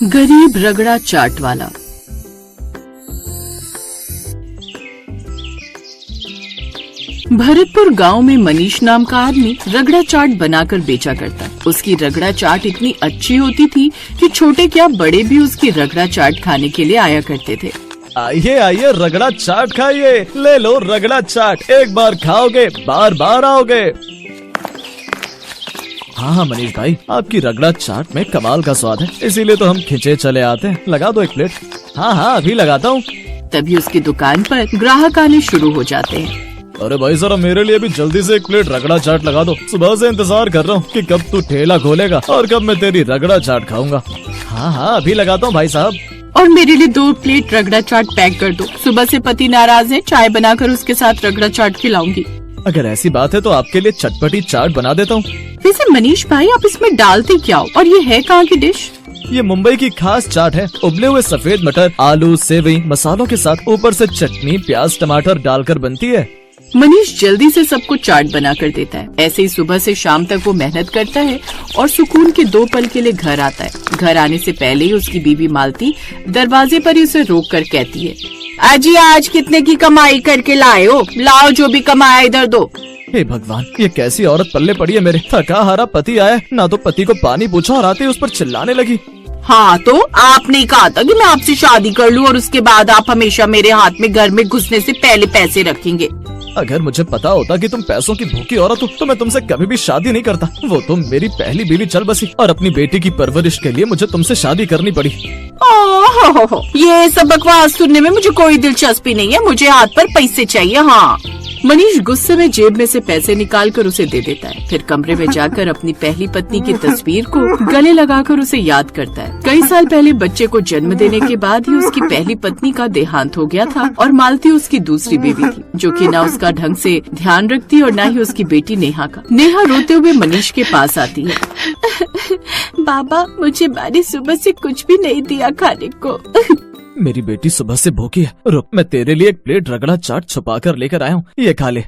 गरीब रगड़ा चाट वाला। भरतपुर गांव में मनीष नाम का आदमी रगड़ा चाट बनाकर बेचा करता। उसकी रगड़ा चाट इतनी अच्छी होती थी कि छोटे क्या बड़े भी उसकी रगड़ा चाट खाने के लिए आया करते थे। आइए आइए रगड़ा चाट खाइए, ले लो रगड़ा चाट, एक बार खाओगे बार बार आओगे। हाँ मनीष भाई, आपकी रगड़ा चाट में कमाल का स्वाद है, इसीलिए तो हम खिंचे चले आते हैं। लगा दो एक प्लेट। हाँ अभी लगाता हूँ। तभी उसकी दुकान पर ग्राहक आने शुरू हो जाते हैं। अरे भाई जरा मेरे लिए भी जल्दी से एक प्लेट रगड़ा चाट लगा दो, सुबह से इंतजार कर रहा हूँ कि कब तू ठेला खोलेगा और कब मैं तेरी रगड़ा चाट खाऊंगा। हाँ अभी लगाता हूँ भाई साहब। और मेरे लिए 2 प्लेट रगड़ा चाट पैक कर दो, सुबह से पति नाराज है, चाय बनाकर उसके साथ रगड़ा चाट खिलाऊंगी। अगर ऐसी बात है तो आपके लिए चटपटी चाट बना देता हूँ। वैसे मनीष भाई आप इसमें डालते क्या हो, और ये है कहाँ की डिश? ये मुंबई की खास चाट है। उबले हुए सफेद मटर, आलू, सेवई, मसालों के साथ ऊपर से चटनी, प्याज, टमाटर डालकर बनती है। मनीष जल्दी से सबको चाट बना कर देता है। ऐसे ही सुबह से शाम तक वो मेहनत करता है और सुकून के 2 पल के लिए घर आता है। घर आने से पहले ही उसकी बीवी मालती दरवाजे पर ही उसे रोक कर कहती है, अजी आज कितने की कमाई करके लाए हो? लाओ जो भी कमाया इधर दो। हे भगवान, ये कैसी औरत पल्ले पड़ी है मेरे। थका हारा पति आया ना तो पति को पानी पूछा और आते ही उस पर चिल्लाने लगी। हाँ तो आपने कहा था कि मैं आपसे शादी कर लूं और उसके बाद आप हमेशा मेरे हाथ में घर में घुसने से पहले पैसे रखेंगे। अगर मुझे पता होता कि तुम पैसों की भूखी औरत हो तो मैं तुमसे कभी भी शादी नहीं करता। वो तुम मेरी पहली बीवी चल बसी और अपनी बेटी की परवरिश के लिए मुझे तुमसे शादी करनी पड़ी। ये सब बकवास सुनने में मुझे कोई दिलचस्पी नहीं है, मुझे हाथ पर पैसे चाहिए। हाँ। मनीष गुस्से में जेब में से पैसे निकालकर उसे दे देता है। फिर कमरे में जाकर अपनी पहली पत्नी की तस्वीर को गले लगाकर उसे याद करता है। कई साल पहले बच्चे को जन्म देने के बाद ही उसकी पहली पत्नी का देहांत हो गया था और मालती उसकी दूसरी बीवी थी, जो कि न उसका ढंग से ध्यान रखती और न ही उसकी बेटी नेहा का। नेहा रोते हुए मनीष के पास आती है। बाबा मुझे मैंने सुबह से कुछ भी नहीं दिया खाने को। मेरी बेटी सुबह से भूखी है, रुक मैं तेरे लिए एक प्लेट रगड़ा चाट छुपा कर लेकर आया हूँ, ये खा ले।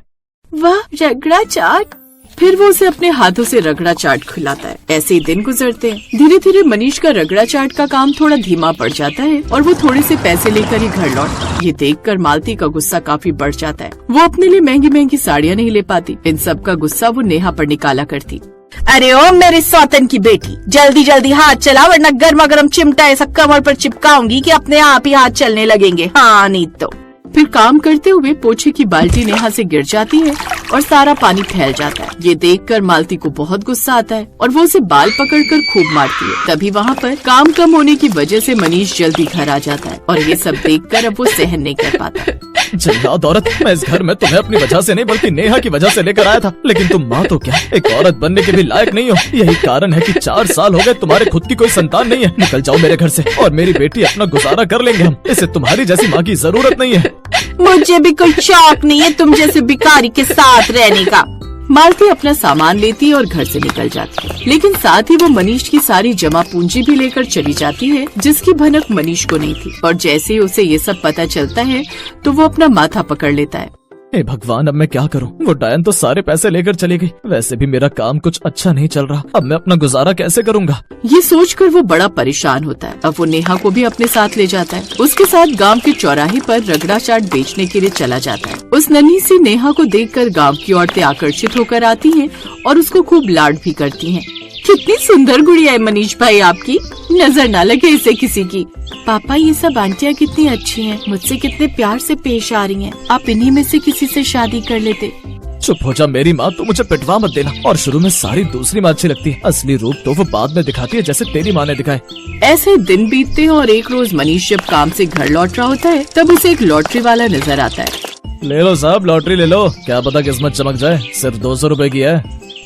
वाह रगड़ा चाट। फिर वो उसे अपने हाथों से रगड़ा चाट खिलाता है। ऐसे ही दिन गुजरते हैं। धीरे धीरे मनीष का रगड़ा चाट का काम थोड़ा धीमा पड़ जाता है और वो थोड़े से पैसे लेकर ही घर लौट। ये देखकर मालती का गुस्सा काफी बढ़ जाता है। वो अपने लिए महंगी महंगी साड़ियाँ नहीं ले पाती। इन सब का गुस्सा वो नेहा पर निकाला करती। अरे ओ मेरे सौतन की बेटी, जल्दी जल्दी हाथ चला वरना गर्मा गर्म चिमटा ऐसा कमर पर चिपकाऊंगी कि अपने आप ही हाथ चलने लगेंगे। हाँ नहीं तो। फिर काम करते हुए पोछे की बाल्टी नेहा से गिर जाती है और सारा पानी फैल जाता है। ये देखकर मालती को बहुत गुस्सा आता है और वो उसे बाल पकड़कर खूब मारती है। तभी वहाँ पर काम कम होने की वजह से मनीष जल्दी घर आ जाता है और ये सब देखकर अब वो सहन नहीं कर पाता। जल्लाद औरत, मैं इस घर में तुम्हें अपनी वजह से नहीं बल्कि नेहा की वजह से लेकर आया था, लेकिन तुम माँ तो क्या एक औरत बनने के भी लायक नहीं हो। यही कारण है कि 4 साल हो गए तुम्हारे खुद की कोई संतान नहीं है। निकल जाओ मेरे घर से और मेरी बेटी अपना गुजारा कर लेंगे हम। इसे तुम्हारी जैसी माँ की जरूरत नहीं है। मुझे भी कोई शौक नहीं है तुम जैसे भिखारी के साथ रहने का। मालती अपना सामान लेती है और घर से निकल जाती है, लेकिन साथ ही वो मनीष की सारी जमा पूंजी भी लेकर चली जाती है, जिसकी भनक मनीष को नहीं थी। और जैसे ही उसे ये सब पता चलता है तो वो अपना माथा पकड़ लेता है। हे भगवान, अब मैं क्या करूं? वो डायन तो सारे पैसे लेकर चली गई। वैसे भी मेरा काम कुछ अच्छा नहीं चल रहा, अब मैं अपना गुजारा कैसे करूंगा? ये सोचकर वो बड़ा परेशान होता है। अब वो नेहा को भी अपने साथ ले जाता है। उसके साथ गांव के चौराहे पर रगड़ा चाट बेचने के लिए चला जाता है। उस नन्ही सी नेहा को देखकर गांव की औरतें आकर्षित होकर आती हैं और उसको खूब लाड भी करती हैं। कितनी सुंदर गुड़िया है मनीष भाई आपकी, नजर ना लगे इसे किसी की। पापा ये सब आंटियाँ कितनी अच्छी हैं, मुझसे कितने प्यार से पेश आ रही हैं। आप इन्हीं में से किसी से शादी कर लेते। चुप हो जा मेरी माँ, तू मुझे पिटवा मत देना। और शुरू में सारी दूसरी माँ अच्छी लगती है, असली रूप तो वो बाद में दिखाती है जैसे तेरी माँ ने दिखाए। ऐसे दिन बीतते हैं और एक रोज मनीष जब काम से घर लौट रहा होता है तब उसे एक लॉटरी वाला नजर आता है। ले लो साहब लॉटरी ले लो, क्या पता किस्मत चमक जाए। सिर्फ 200 रुपए की है।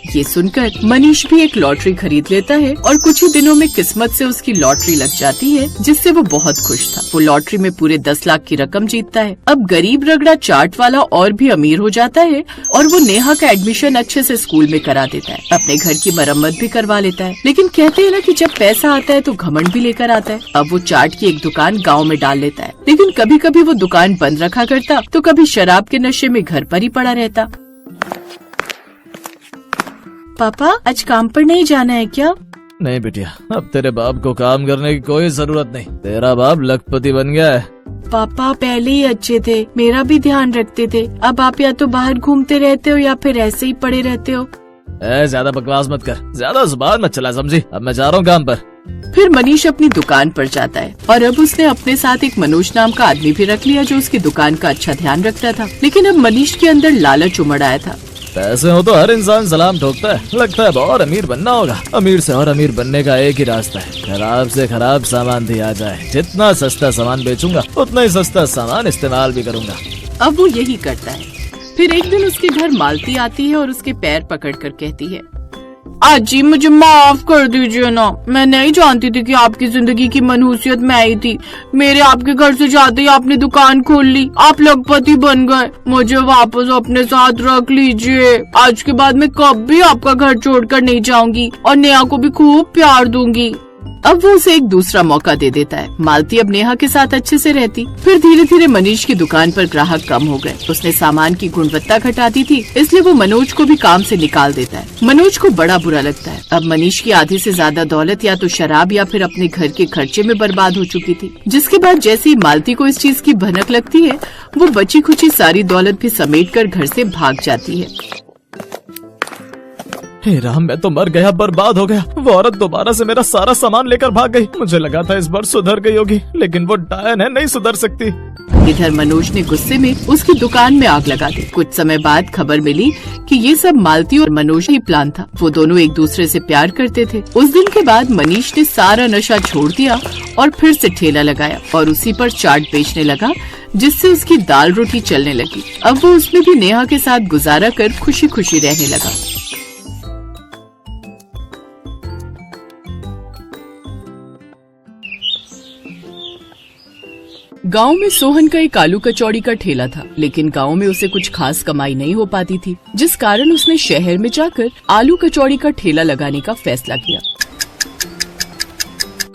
ये सुनकर मनीष भी एक लॉटरी खरीद लेता है और कुछ ही दिनों में किस्मत से उसकी लॉटरी लग जाती है, जिससे वो बहुत खुश था। वो लॉटरी में पूरे 10 लाख की रकम जीतता है। अब गरीब रगड़ा चाट वाला और भी अमीर हो जाता है और वो नेहा का एडमिशन अच्छे से स्कूल में करा देता है। अपने घर की मरम्मत भी करवा लेता है। लेकिन कहते हैं ना कि जब पैसा आता है तो घमंड भी लेकर आता है। अब वो चाट की एक दुकान गाँव में डाल लेता है, लेकिन कभी कभी वो दुकान बंद रखा करता तो कभी शराब के नशे में घर पर ही पड़ा रहता। पापा आज काम पर नहीं जाना है क्या? नहीं बिटिया, अब तेरे बाप को काम करने की कोई जरूरत नहीं। तेरा बाप लखपति बन गया है। पापा पहले ही अच्छे थे, मेरा भी ध्यान रखते थे। अब आप या तो बाहर घूमते रहते हो या फिर ऐसे ही पड़े रहते हो। ज्यादा बकवास मत कर, ज्यादा जुबान मत चला, समझी? अब मैं जा रहा हूँ काम पर। फिर मनीष अपनी दुकान पर जाता है और अब उसने अपने साथ एक मनोज नाम का आदमी भी रख लिया जो उसकी दुकान का अच्छा ध्यान रखता था। लेकिन अब मनीष के अंदर लालच उमड़ आया था। पैसे हो तो हर इंसान सलाम ठोकता है। लगता है बहुत अमीर बनना होगा। अमीर से और अमीर बनने का एक ही रास्ता है, खराब से खराब सामान दिया जाए। जितना सस्ता सामान बेचूंगा उतना ही सस्ता सामान इस्तेमाल भी करूंगा। अब वो यही करता है। फिर एक दिन उसके घर मालती आती है और उसके पैर पकड़कर कहती है, आजी मुझे माफ कर दीजिए ना, मैं नहीं जानती थी कि आपकी जिंदगी की मनहूसियत मैं ही थी। मेरे आपके घर से जाते ही आपने दुकान खोल ली, आप लखपति बन गए। मुझे वापस अपने साथ रख लीजिए। आज के बाद मैं कभी आपका घर छोड़कर नहीं जाऊंगी और नेहा को भी खूब प्यार दूंगी। अब वो उसे एक दूसरा मौका दे देता है। मालती अब नेहा के साथ अच्छे से रहती। फिर धीरे धीरे मनीष की दुकान पर ग्राहक कम हो गए। उसने सामान की गुणवत्ता घटा दी थी, इसलिए वो मनोज को भी काम से निकाल देता है। मनोज को बड़ा बुरा लगता है। अब मनीष की आधी से ज्यादा दौलत या तो शराब या फिर अपने घर के खर्चे में बर्बाद हो चुकी थी। जिसके बाद जैसे ही मालती को इस चीज की भनक लगती है, वो बची खुची सारी दौलत भी समेट कर घर से भाग जाती है। हे राम, मैं तो मर गया, बर्बाद हो गया। वो औरत दोबारा से मेरा सारा सामान लेकर भाग गई। मुझे लगा था इस बार सुधर गई होगी, लेकिन वो डायन है, नहीं सुधर सकती। इधर मनोज ने गुस्से में उसकी दुकान में आग लगा दी। कुछ समय बाद खबर मिली कि ये सब मालती और मनोज ही प्लान था। वो दोनों एक दूसरे से प्यार करते थे। उस दिन के बाद मनीष ने सारा नशा छोड़ दिया और फिर से ठेला लगाया और उसी पर चाट बेचने लगा, जिससे उसकी दाल रोटी चलने लगी। अब वो उसमें भी नेहा के साथ गुजारा कर खुशी खुशी रहने लगा। गांव में सोहन का एक आलू कचौड़ी का ठेला था, लेकिन गांव में उसे कुछ खास कमाई नहीं हो पाती थी, जिस कारण उसने शहर में जाकर आलू कचौड़ी का ठेला लगाने का फैसला किया।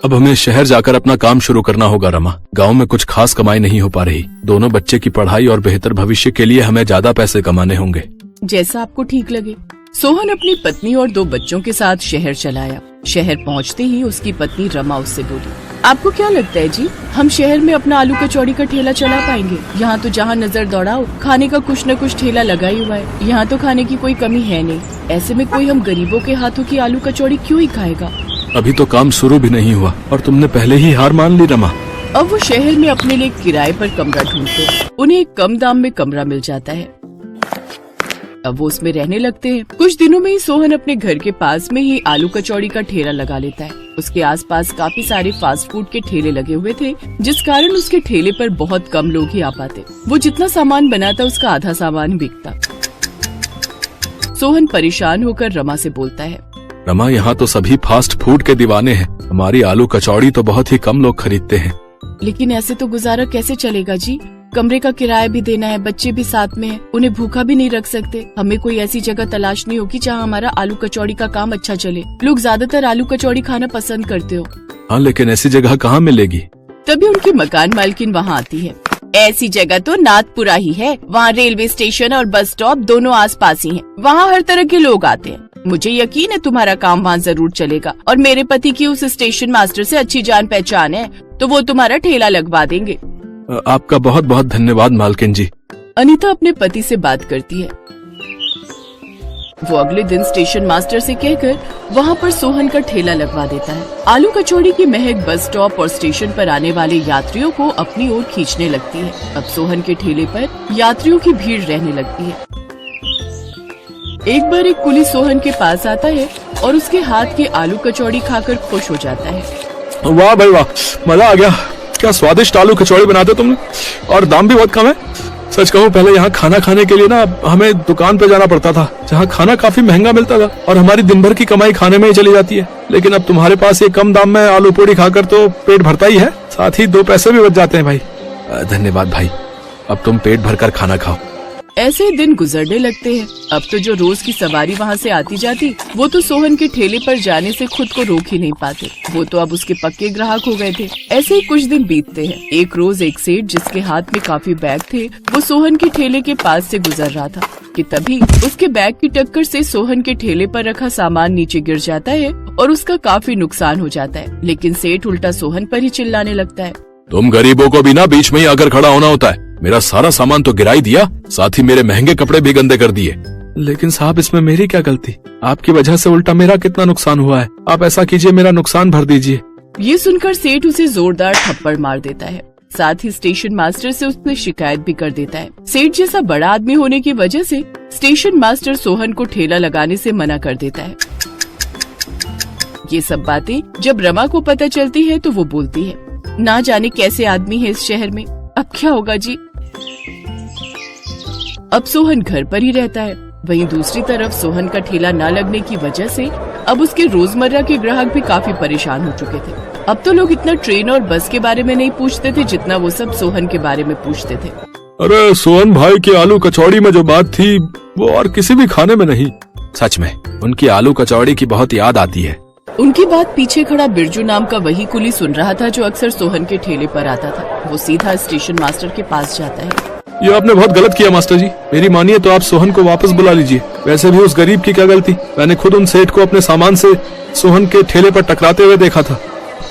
अब हमें शहर जाकर अपना काम शुरू करना होगा रमा। गांव में कुछ खास कमाई नहीं हो पा रही। दोनों बच्चे की पढ़ाई और बेहतर भविष्य के लिए हमें ज्यादा पैसे कमाने होंगे। जैसा आपको ठीक लगे। सोहन अपनी पत्नी और 2 बच्चों के साथ शहर चला आया। शहर पहुंचते ही उसकी पत्नी रमा उससे बोली, आपको क्या लगता है जी, हम शहर में अपना आलू कचौड़ी का ठेला चला पाएंगे? यहाँ तो जहाँ नजर दौड़ाओ खाने का कुछ न कुछ ठेला लगा ही हुआ है। यहाँ तो खाने की कोई कमी है नहीं। ऐसे में कोई हम गरीबों के हाथों की आलू कचौड़ी क्यों ही खाएगा? अभी तो काम शुरू भी नहीं हुआ और तुमने पहले ही हार मान ली रमा। अब वो शहर में अपने लिए किराए पर कमरा ढूंढते हैं। उन्हें एक कम दाम में कमरा मिल जाता है। अब वो उसमें रहने लगते हैं। कुछ दिनों में ही सोहन अपने घर के पास में ही आलू कचौड़ी का ठेला लगा लेता है। उसके आसपास काफी सारे फास्ट फूड के ठेले लगे हुए थे, जिस कारण उसके ठेले पर बहुत कम लोग ही आ पाते। वो जितना सामान बनाता उसका आधा सामान बिकता। सोहन परेशान होकर रमा से बोलता है, रमा, यहाँ तो सभी फास्ट फूड के दीवाने हैं। हमारी आलू कचौड़ी तो बहुत ही कम लोग खरीदते हैं। लेकिन ऐसे तो गुजारा कैसे चलेगा जी? कमरे का किराया भी देना है, बच्चे भी साथ में हैं, उन्हें भूखा भी नहीं रख सकते। हमें कोई ऐसी जगह तलाशनी होगी जहाँ हमारा आलू कचौड़ी का काम अच्छा चले। लोग ज्यादातर आलू कचौड़ी खाना पसंद करते हो। हाँ, लेकिन ऐसी जगह कहाँ मिलेगी? तभी उनकी मकान मालकिन वहाँ आती है। ऐसी जगह तो नाथपुरा ही है। वहाँ रेलवे स्टेशन और बस स्टॉप दोनों आसपास ही हैं। वहाँ हर तरह के लोग आते हैं। मुझे यकीन है तुम्हारा काम वहाँ जरूर चलेगा और मेरे पति की उस स्टेशन मास्टर से अच्छी जान पहचान है, तो वो तुम्हारा ठेला लगवा देंगे। आपका बहुत बहुत धन्यवाद मालकिन जी। अनीता अपने पति से बात करती है। वो अगले दिन स्टेशन मास्टर से कहकर वहाँ पर सोहन का ठेला लगवा देता है। आलू कचौड़ी की महक बस स्टॉप और स्टेशन पर आने वाले यात्रियों को अपनी ओर खींचने लगती है। अब सोहन के ठेले पर यात्रियों की भीड़ रहने लगती है। एक बार एक कुली सोहन के पास आता है और उसके हाथ की आलू कचौड़ी खाकर खुश हो जाता है। वाह भाई वाह, मजा आ गया। क्या स्वादिष्ट आलू कचौड़ी बनाते हो तुमने, और दाम भी बहुत कम है। सच कहूँ, पहले यहाँ खाना खाने के लिए ना हमें दुकान पे जाना पड़ता था, जहाँ खाना काफी महंगा मिलता था और हमारी दिन भर की कमाई खाने में ही चली जाती है। लेकिन अब तुम्हारे पास ये कम दाम में आलू पूड़ी खाकर तो पेट भरता ही है, साथ ही 2 पैसे भी बच जाते हैं भाई। धन्यवाद भाई, अब तुम पेट भरकर खाना खाओ। ऐसे ही दिन गुजरने लगते हैं। अब तो जो रोज की सवारी वहाँ से आती जाती, वो तो सोहन के ठेले पर जाने से खुद को रोक ही नहीं पाते। वो तो अब उसके पक्के ग्राहक हो गए थे। ऐसे ही कुछ दिन बीतते हैं। एक रोज एक सेठ जिसके हाथ में काफी बैग थे, वो सोहन के ठेले के पास से गुजर रहा था कि तभी उसके बैग की टक्कर से सोहन के ठेले पर रखा सामान नीचे गिर जाता है और उसका काफी नुकसान हो जाता है। लेकिन सेठ उल्टा सोहन पर ही चिल्लाने लगता है। तुम गरीबों को भी ना बीच में ही आकर खड़ा होना होता है। मेरा सारा सामान तो गिरा ही दिया, साथ ही मेरे महंगे कपड़े भी गंदे कर दिए। लेकिन साहब, इसमें मेरी क्या गलती? आपकी वजह से उल्टा मेरा कितना नुकसान हुआ है। आप ऐसा कीजिए, मेरा नुकसान भर दीजिए। ये सुनकर सेठ उसे जोरदार थप्पड़ मार देता है। साथ ही स्टेशन मास्टर से उसने शिकायत भी कर देता है। सेठ जैसा बड़ा आदमी होने की वजह से स्टेशन मास्टर सोहन को ठेला लगाने से मना कर देता है। ये सब बातें जब रमा को पता चलती है तो वो बोलती है, ना जाने कैसे आदमी है इस शहर में, अब क्या होगा जी। अब सोहन घर पर ही रहता है। वहीं दूसरी तरफ सोहन का ठेला न लगने की वजह से अब उसके रोजमर्रा के ग्राहक भी काफी परेशान हो चुके थे। अब तो लोग इतना ट्रेन और बस के बारे में नहीं पूछते थे जितना वो सब सोहन के बारे में पूछते थे। अरे सोहन भाई की आलू कचौड़ी में जो बात थी, वो और किसी भी खाने में नहीं। सच में उनकी आलू कचौड़ी की बहुत याद आती है। उनकी बात पीछे खड़ा बिरजू नाम का वही कुली सुन रहा था जो अक्सर सोहन के ठेले पर आता था। वो सीधा स्टेशन मास्टर के पास जाता है। ये आपने बहुत गलत किया मास्टर जी। मेरी मानिए तो आप सोहन को वापस बुला लीजिए। वैसे भी उस गरीब की क्या गलती? मैंने खुद उन सेठ को अपने सामान से सोहन के ठेले पर टकराते हुए देखा था।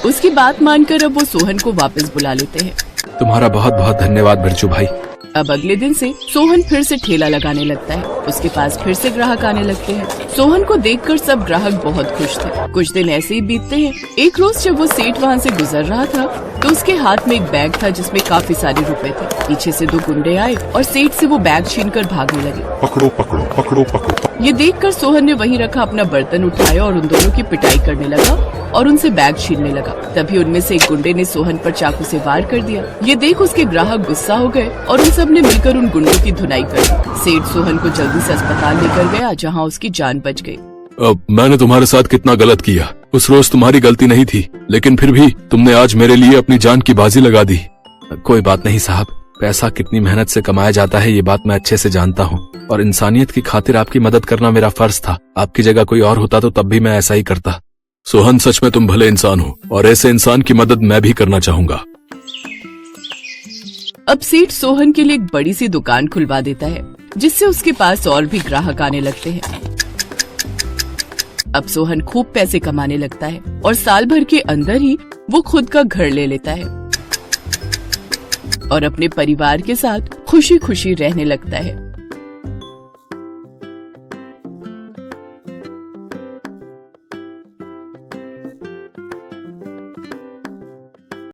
उसकी बात मानकर अब वो सोहन को वापस बुला लेते हैं। तुम्हारा बहुत बहुत धन्यवाद बिरजू भाई। अब अगले दिन से सोहन फिर से ठेला लगाने लगता है। उसके पास फिर से ग्राहक आने लगते हैं। सोहन को देखकर सब ग्राहक बहुत खुश थे। कुछ दिन ऐसे ही बीतते हैं। एक रोज जब वो सेठ वहाँ से गुजर रहा था तो उसके हाथ में एक बैग था जिसमें काफी सारे रुपए थे। पीछे से 2 गुंडे आए और सेठ से वो बैग छीनकर भागने लगे। पकड़ो पकड़ो पकड़ो पकड़ो। ये देखकर सोहन ने वहीं रखा अपना बर्तन उठाया और उन दोनों की पिटाई करने लगा और उनसे बैग छीनने लगा। तभी उनमें से एक गुंडे ने सोहन पर चाकू से वार कर दिया। ये देख उसके ग्राहक गुस्सा हो गए और उन सब ने मिलकर उन गुंडों की धुनाई कर दी। सेठ सोहन को जल्दी से अस्पताल लेकर गया जहाँ उसकी जान बच गई। अब मैंने तुम्हारे साथ कितना गलत किया। उस रोज तुम्हारी गलती नहीं थी, लेकिन फिर भी तुमने आज मेरे लिए अपनी जान की बाजी लगा दी। कोई बात नहीं साहब, पैसा कितनी मेहनत से कमाया जाता है ये बात मैं अच्छे से जानता हूँ, और इंसानियत की खातिर आपकी मदद करना मेरा फर्ज था। आपकी जगह कोई और होता तो तब भी मैं ऐसा ही करता। सोहन, सच में तुम भले इंसान हो और ऐसे इंसान की मदद मैं भी करना चाहूंगा। अब सेठ सोहन के लिए एक बड़ी सी दुकान खुलवा देता है जिससे उसके पास और भी ग्राहक आने लगते हैं। अब सोहन खूब पैसे कमाने लगता है और साल भर के अंदर ही वो खुद का घर ले लेता है और अपने परिवार के साथ खुशी खुशी रहने लगता है।